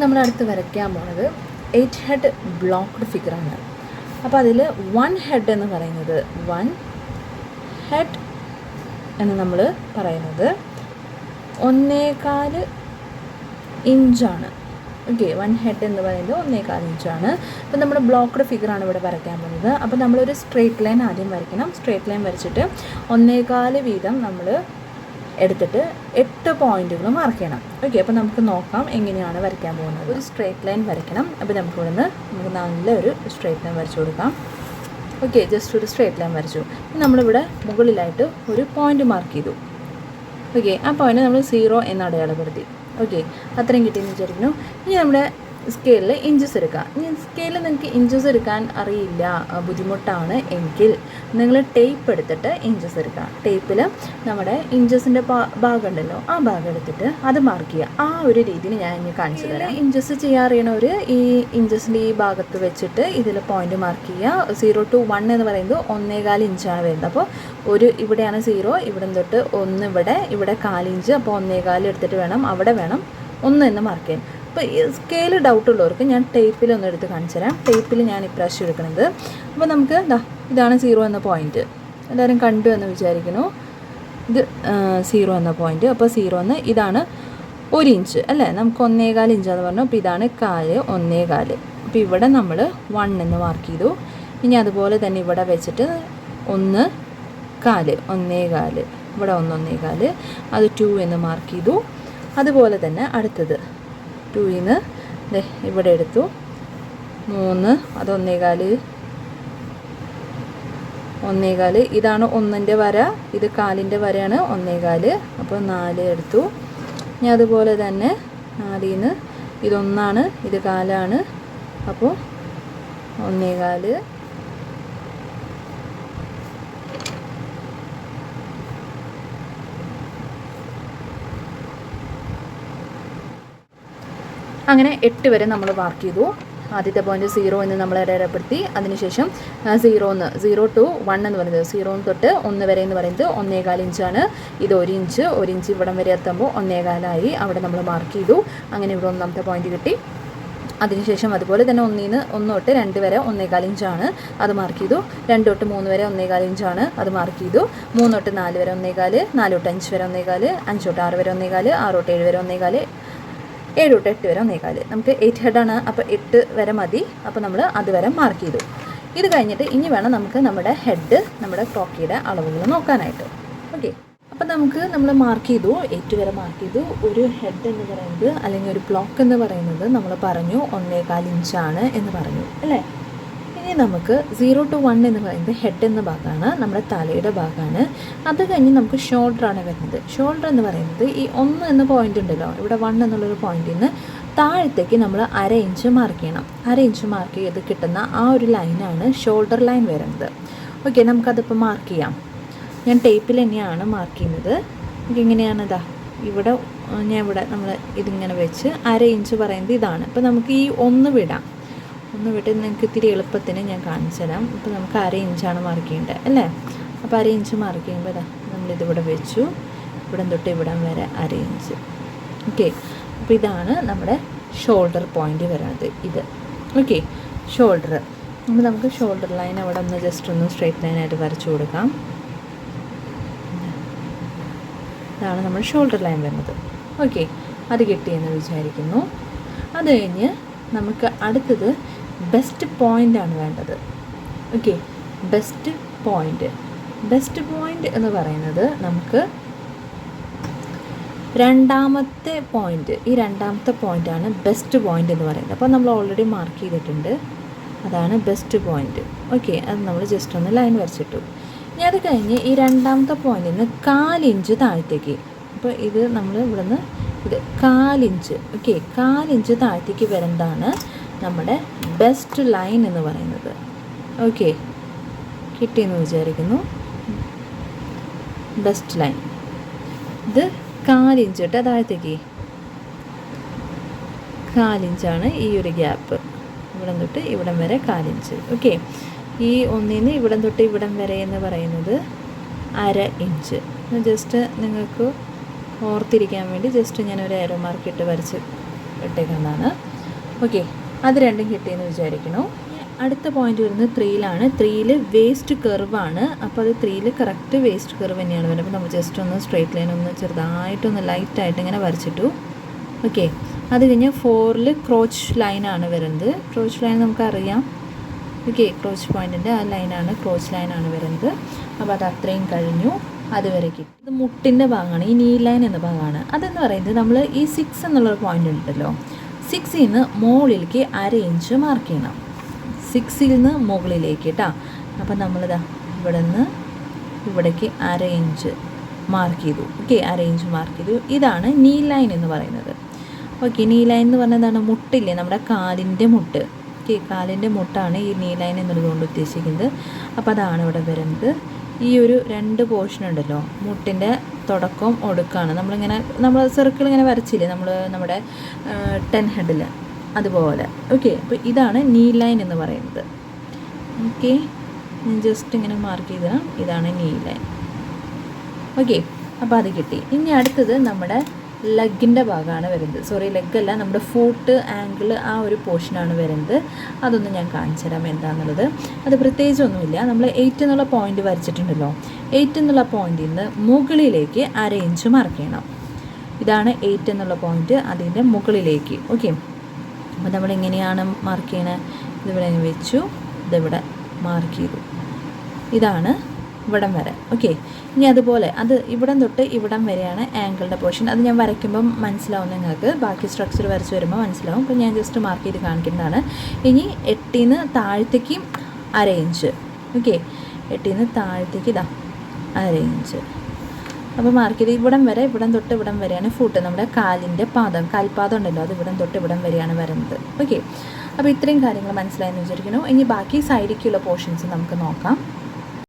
നമ്മൾ അടുത്ത് വരയ്ക്കാൻ പോണത് 8 ഹെഡ് ബ്ലോക്ക്ഡ് ഫിഗറാണ്. അപ്പോൾ അതിൽ 1 ഹെഡ് എന്ന് പറയുന്നത് 1 ഹെഡ് എന്ന് നമ്മൾ പറയുന്നത് 1.25 ഇഞ്ചാണ്. ഓക്കെ, 1 ഹെഡ് എന്ന് പറയുന്നത് 1.25 ഇഞ്ചാണ്. അപ്പോൾ നമ്മൾ ബ്ലോക്ക്ഡ് ഫിഗറാണ് ഇവിടെ വരയ്ക്കാൻ പോകുന്നത്. അപ്പോൾ നമ്മളൊരു സ്ട്രേറ്റ് ലൈൻ ആദ്യം വരയ്ക്കണം. സ്ട്രേറ്റ് ലൈൻ വരച്ചിട്ട് 1.25 വീതം നമ്മൾ എടുത്തിട്ട് 8 പോയിൻറ്റുകൾ മാർക്ക് ചെയ്യണം. ഓക്കെ, അപ്പോൾ നമുക്ക് നോക്കാം എങ്ങനെയാണ് വരയ്ക്കാൻ പോകുന്നത്. ഒരു സ്ട്രേറ്റ് ലൈൻ വരയ്ക്കണം. അപ്പോൾ നമുക്ക് നല്ലൊരു സ്ട്രേറ്റ് ലൈൻ വരച്ചു കൊടുക്കാം. ഓക്കെ, ജസ്റ്റ് ഒരു സ്ട്രേറ്റ് ലൈൻ വരച്ചു. നമ്മളിവിടെ മുകളിലായിട്ട് ഒരു പോയിൻ്റ് മാർക്ക് ചെയ്തു. ഓക്കെ, ആ പോയിൻ്റ് നമ്മൾ 0 എന്ന് അടയാളപ്പെടുത്തി. ഓക്കെ, അത്രയും കിട്ടിയെന്ന് വിചാരിക്കുന്നു. ഇനി നമ്മുടെ സ്കെയിലിൽ ഇഞ്ചസ് എടുക്കാം. ഇനി സ്കെയിലിൽ നിങ്ങൾക്ക് ഇഞ്ചസ് എടുക്കാൻ അറിയില്ല, ബുദ്ധിമുട്ടാണ് എങ്കിൽ നിങ്ങൾ ടേപ്പ് എടുത്തിട്ട് ഇഞ്ചസ് എടുക്കുക. ടേപ്പിൽ നമ്മുടെ ഇഞ്ചസിൻ്റെ ഭാഗം ഉണ്ടല്ലോ, ആ ഭാഗം എടുത്തിട്ട് അത് മാർക്ക് ചെയ്യുക. ആ ഒരു രീതിയിൽ ഞാൻ ഇനി കാണിച്ചു തരാം. ഇഞ്ചസ് ചെയ്യാൻ അറിയണവർ ഈ ഇഞ്ചസിൻ്റെ ഈ ഭാഗത്ത് വെച്ചിട്ട് ഇതിൽ പോയിൻ്റ് മാർക്ക് ചെയ്യുക. 0 to 1 എന്ന് പറയുന്നത് 1.25 ഇഞ്ചാണ് വരുന്നത്. അപ്പോൾ ഇവിടെയാണ് 0, ഇവിടെ തൊട്ട് 1 ഇവിടെ 1/4 ഇഞ്ച്. അപ്പോൾ 1.25 എടുത്തിട്ട് വേണം അവിടെ 1 എന്ന് മാർക്ക് ചെയ്യാൻ. അപ്പോൾ ഈ സ്കെയിൽ ഡൗട്ടുള്ളവർക്ക് ഞാൻ ടേപ്പിലൊന്ന് എടുത്ത് കാണിച്ചു തരാം. ടേപ്പിൽ ഞാൻ ഇപ്രാവശ്യം എടുക്കുന്നത്. അപ്പോൾ നമുക്ക് ഇതാണ് 0 എന്ന പോയിൻറ്റ്. എല്ലാവരും കണ്ടു എന്ന് വിചാരിക്കുന്നു. ഇത് 0 എന്ന പോയിൻറ്റ്. അപ്പോൾ 0 എന്ന് ഇതാണ് 1 ഇഞ്ച് അല്ലേ, നമുക്ക് 1.25 ഇഞ്ചാന്ന് പറഞ്ഞു. അപ്പോൾ ഇതാണ് 1.25. അപ്പോൾ ഇവിടെ നമ്മൾ 1 എന്ന് മാർക്ക് ചെയ്തു. ഇനി അതുപോലെ തന്നെ ഇവിടെ വെച്ചിട്ട് 1.25 ഇവിടെ 1.25 അത് 2 എന്ന് മാർക്ക് ചെയ്തു. അതുപോലെ തന്നെ അടുത്തത് 2 ഇവിടെ എടുത്തു. 3 അത് 1.25 ഇതാണ് 1ൻ്റെ വര, ഇത് 1/4 വരയാണ് 1.25. അപ്പോൾ 4 എടുത്തു. ഇനി അതുപോലെ തന്നെ 4 ഇതൊന്നാണ്, ഇത് 1/4, അപ്പോൾ 1.25. അങ്ങനെ 8 വരെ നമ്മൾ മാർക്ക് ചെയ്തു. ആദ്യത്തെ പോയിൻറ്റ് 0 എന്ന് നമ്മൾ അടയാളപ്പെടുത്തി. അതിനുശേഷം 0 to 1 എന്ന് പറയുന്നത് 0 തൊട്ട് 1 വരെ എന്ന് പറയുന്നത് 1.25 ഇഞ്ചാണ്. ഇത് 1 ഇഞ്ച് ഇവിടം വരെ എത്തുമ്പോൾ 1.25 അവിടെ നമ്മൾ മാർക്ക് ചെയ്തു. അങ്ങനെ ഇവിടെ ഒന്നാമത്തെ പോയിൻറ്റ് കിട്ടി. അതിനുശേഷം അതുപോലെ തന്നെ 1 തൊട്ട് 2 വരെ 1.25 ഇഞ്ചാണ്, അത് മാർക്ക് ചെയ്തു. 2 തൊട്ട് 3 വരെ 1.25 ഇഞ്ചാണ്, അത് മാർക്ക് ചെയ്തു. 3 തൊട്ട് 4 വരെ 1.25, 4 തൊട്ട് 5 വരെ 1.25, 5 തൊട്ട് 6 വരെ 1.25, 6 തൊട്ട് 7 വരെ 1.25, 7 തൊട്ട് 8 വരെ 1.25. നമുക്ക് 8 ഹെഡാണ്, അപ്പോൾ 8 വരെ മതി. അപ്പോൾ നമ്മൾ അതുവരെ മാർക്ക് ചെയ്തു. ഇത് കഴിഞ്ഞിട്ട് ഇനി വേണം നമുക്ക് നമ്മുടെ ഹെഡ്, നമ്മുടെ ക്രോക്കിയുടെ അളവുകൾ നോക്കാനായിട്ട്. ഓക്കെ, അപ്പോൾ നമ്മൾ മാർക്ക് ചെയ്തു, 8 വരെ മാർക്ക് ചെയ്തു. ഒരു ഹെഡ് എന്ന് പറയുന്നത് അല്ലെങ്കിൽ ഒരു ബ്ലോക്ക് എന്ന് പറയുന്നത് നമ്മൾ പറഞ്ഞു 1.25 ഇഞ്ചാണ് എന്ന് പറഞ്ഞു അല്ലേ. ഇനി നമുക്ക് 0 to 1 എന്ന് പറയുന്നത് ഹെഡ് എന്ന ഭാഗമാണ്, നമ്മുടെ തലയുടെ ഭാഗമാണ്. അത് കഴിഞ്ഞ് നമുക്ക് ഷോൾഡറാണ് വരുന്നത്. ഷോൾഡർ എന്ന് പറയുന്നത് ഈ 1 എന്ന പോയിൻ്റ് ഉണ്ടല്ലോ, ഇവിടെ 1 എന്നുള്ളൊരു പോയിന്റിൽ നിന്ന് താഴത്തേക്ക് നമ്മൾ 1/2 ഇഞ്ച് മാർക്ക് ചെയ്യണം. 1/2 ഇഞ്ച് മാർക്ക് ചെയ്ത് കിട്ടുന്ന ആ ഒരു ലൈനാണ് ഷോൾഡർ ലൈൻ വരുന്നത്. ഓക്കെ, നമുക്കതിപ്പോൾ മാർക്ക് ചെയ്യാം. ഞാൻ ടേപ്പിൽ തന്നെയാണ് മാർക്ക് ചെയ്യുന്നത്. ഇങ്ങനെയാണ് ഇവിടെ നമ്മൾ ഇതിങ്ങനെ വെച്ച് 1/2 ഇഞ്ച് പറയുന്നത് ഇതാണ്. അപ്പോൾ നമുക്ക് ഈ 1 വിടാം. 1 വിട്ട് നിങ്ങൾക്ക് ഇത്തിരി എളുപ്പത്തിന് ഞാൻ കാണിച്ചു തരാം. ഇപ്പോൾ നമുക്ക് 1/2 ഇഞ്ചാണ് മാർക്ക് ചെയ്യേണ്ടത് അല്ലേ. അപ്പോൾ 1/2 ഇഞ്ച് മാർക്ക് ചെയ്യുമ്പോൾ നമ്മളിതിവിടെ വെച്ചു, ഇവിടം തൊട്ട് ഇവിടം വരെ 1/2 ഇഞ്ച്. ഓക്കെ, അപ്പോൾ ഇതാണ് നമ്മുടെ ഷോൾഡർ പോയിൻ്റ് വരുന്നത് ഇത്. Okay, shoulder. അപ്പോൾ നമുക്ക് ഷോൾഡർ ലൈൻ അവിടെ ഒന്ന് ജസ്റ്റ് ഒന്ന് സ്ട്രെയിറ്റ് ലൈനായിട്ട് വരച്ചു കൊടുക്കാം. ഇതാണ് നമ്മുടെ ഷോൾഡർ ലൈൻ വരുന്നത്. ഓക്കെ, അത് കിട്ടിയെന്ന് വിചാരിക്കുന്നു. അത് കഴിഞ്ഞ് നമുക്ക് അടുത്തത് ബെസ്റ്റ് പോയിൻ്റാണ് വേണ്ടത്. ഓക്കെ, ബെസ്റ്റ് പോയിൻ്റ് എന്ന് പറയുന്നത് നമുക്ക് രണ്ടാമത്തെ പോയിൻ്റ്, ഈ രണ്ടാമത്തെ പോയിൻ്റാണ് ബെസ്റ്റ് പോയിൻ്റ് എന്ന് പറയുന്നത്. അപ്പോൾ നമ്മൾ ഓൾറെഡി മാർക്ക് ചെയ്തിട്ടുണ്ട്, അതാണ് ബെസ്റ്റ് പോയിൻ്റ്. ഓക്കെ, അത് നമ്മൾ ജസ്റ്റ് ഒന്ന് ലൈൻ വരച്ചിട്ടു. ഇനി അത് കഴിഞ്ഞ് ഈ രണ്ടാമത്തെ പോയിന്റിൽ നിന്ന് 1/4 ഇഞ്ച് താഴത്തേക്ക്, അപ്പോൾ ഇത് നമ്മൾ ഇവിടെ നിന്ന് ഇത് 1/4 ഇഞ്ച്. ഓക്കെ, 1/4 ഇഞ്ച് താഴത്തേക്ക് വരുന്നതാണ് നമ്മുടെ ബെസ്റ്റ് ലൈൻ എന്ന് പറയുന്നത്. ഓക്കെ, കിട്ടിയെന്ന് വിചാരിക്കുന്നു. ബെസ്റ്റ് ലൈൻ ഇത് 1/4 ഇഞ്ച് കേട്ടോ താഴത്തേക്ക്. 1/4 ഇഞ്ചാണ് ഈ ഒരു ഗ്യാപ്പ്, ഇവിടം തൊട്ട് ഇവിടം വരെ 1/4 ഇഞ്ച്. ഓക്കെ, ഈ 1 നിന്ന് ഇവിടം തൊട്ട് ഇവിടം വരെ എന്ന് പറയുന്നത് 1/2 ഇഞ്ച്. ജസ്റ്റ് നിങ്ങൾക്ക് ഓർത്തിരിക്കാൻ വേണ്ടി ജസ്റ്റ് ഞാനൊരു ഏരോ മാർക്ക് ഇട്ട് വരച്ച് ഇട്ടേക്കുന്നതാണ്. ഓക്കെ, അത് രണ്ടും കിട്ടിയെന്ന് വിചാരിക്കണു. അടുത്ത പോയിന്റ് വരുന്നത് 3ലാണ്. 3ൽ വേസ്റ്റ് കർവാണ്. അപ്പോൾ അത് 3ൽ കറക്റ്റ് വേസ്റ്റ് കർവ് തന്നെയാണ് വരുന്നത്. അപ്പോൾ നമ്മൾ ജസ്റ്റ് ഒന്ന് സ്ട്രേറ്റ് ലൈൻ ഒന്ന് ചെറുതായിട്ടൊന്ന് ലൈറ്റായിട്ട് ഇങ്ങനെ വരച്ചിട്ടു. ഓക്കെ, അത് കഴിഞ്ഞ് 4ൽ ക്രോച്ച് ലൈനാണ് വരുന്നത്. ക്രോച്ച് ലൈൻ നമുക്കറിയാം. ഓക്കെ, ക്രോച്ച് പോയിൻറ്റിൻ്റെ ആ ലൈനാണ്, ക്രോച്ച് ലൈനാണ് വരുന്നത്. അപ്പോൾ അത് അത്രയും കഴിഞ്ഞു. അതുവരെ കിട്ടി. ഇത് മുട്ടിൻ്റെ ഭാഗമാണ്, ഈ നീ ലൈൻ എന്ന ഭാഗമാണ്. അതെന്ന് പറയുന്നത് നമ്മൾ ഈ 6 എന്നുള്ളൊരു പോയിൻ്റ് ഉണ്ടല്ലോ, 6ൽ നിന്ന് മുകളിലേക്ക് 1/2 ഇഞ്ച് മാർക്ക് ചെയ്യണം. 6ൽ നിന്ന് മുകളിലേക്ക് കേട്ടോ. അപ്പം നമ്മളിതാ ഇവിടെ നിന്ന് ഇവിടേക്ക് 1/2 ഇഞ്ച് മാർക്ക് ചെയ്തു. ഓക്കെ, 1/2 ഇഞ്ച് മാർക്ക് ചെയ്തു. ഇതാണ് നീ ലൈൻ എന്ന് പറയുന്നത്. ഓക്കെ, നീ ലൈൻ എന്ന് പറഞ്ഞാൽ എന്താണ്? മുട്ടില്ലേ, നമ്മുടെ കാലിൻ്റെ മുട്ട്. ഓക്കെ, കാലിൻ്റെ മുട്ടാണ് ഈ നീ ലൈൻ എന്നുള്ളതുകൊണ്ട് ഉദ്ദേശിക്കുന്നത്. അപ്പോൾ അതാണ് ഇവിടെ വരുന്നത്. ഈ ഒരു 2 പോർഷൻ ഉണ്ടല്ലോ, മുട്ടിൻ്റെ തുടക്കവും ഒടുക്കാണ്. നമ്മൾ സർക്കിൾ ഇങ്ങനെ വരച്ചില്ലേ നമ്മൾ നമ്മുടെ 10 ഹെഡിൽ, അതുപോലെ. ഓക്കെ, അപ്പോൾ ഇതാണ് നീ ലൈൻ എന്ന് പറയുന്നത്. ഓക്കെ, ഞാൻ ജസ്റ്റ് ഇങ്ങനെ മാർക്ക് ചെയ്തതാണ്. ഇതാണ് നീ ലൈൻ. ഓക്കെ, അപ്പോൾ അത് കിട്ടി. ഇനി അടുത്തത് നമ്മുടെ ലെഗിൻ്റെ ഭാഗമാണ് വരുന്നത്. സോറി, ലെഗല്ല, നമ്മുടെ ഫൂട്ട് ആംഗിൾ ആ ഒരു പോർഷനാണ് വരുന്നത്. അതൊന്നും ഞാൻ കാണിച്ചു തരാം എന്താണെന്നുള്ളത്. അത് പ്രത്യേകിച്ചൊന്നുമില്ല. നമ്മൾ 8 എന്നുള്ള പോയിൻ്റ് വരച്ചിട്ടുണ്ടല്ലോ, 8 എന്നുള്ള പോയിൻറ്റിൽ നിന്ന് മുകളിലേക്ക് 1/2 ഇഞ്ച് മാർക്ക് ചെയ്യണം. ഇതാണ് 8 എന്നുള്ള പോയിൻ്റ്, അതിൻ്റെ മുകളിലേക്ക്. ഓക്കെ, അപ്പോൾ നമ്മളിങ്ങനെയാണ് മാർക്ക് ചെയ്യണത്. ഇതിവിടെ വെച്ചു, ഇതിവിടെ മാർക്ക് ചെയ്തു. ഇതാണ് ഇവിടം വരെ. ഓക്കെ, ഇനി അതുപോലെ അത് ഇവിടം തൊട്ട് ഇവിടം വരെയാണ് ആംഗിളിൻ്റെ പോർഷൻ. അത് ഞാൻ വരയ്ക്കുമ്പം മനസ്സിലാവും നിങ്ങൾക്ക്, ബാക്കി സ്ട്രക്ചർ വരച്ച് വരുമ്പോൾ മനസ്സിലാവും. അപ്പോൾ ഞാൻ ജസ്റ്റ് മാർക്ക് ചെയ്ത് കാണിക്കുന്നതാണ്. ഇനി 8ൽ നിന്ന് താഴത്തേക്ക് 1/2 ഇഞ്ച്. ഓക്കെ, 8ൽ നിന്ന് താഴത്തേക്ക് ഇതാ 1/2 ഇഞ്ച്. അപ്പോൾ മാർക്ക് ചെയ്ത് ഇവിടം വരെ, ഇവിടം തൊട്ട് ഇവിടം വരെയാണ് ഫൂട്ട്, നമ്മുടെ കാലിൻ്റെ പാദം, കാൽപാദം ഉണ്ടല്ലോ, അത് ഇവിടം തൊട്ട് ഇവിടം വരെയാണ് വരുന്നത്. ഓക്കെ, അപ്പോൾ ഇത്രയും കാര്യങ്ങൾ മനസ്സിലായെന്ന് വിചാരിക്കുന്നു. ഇനി ബാക്കി സൈഡിലേക്കുള്ള പോർഷൻസ് നമുക്ക് നോക്കാം.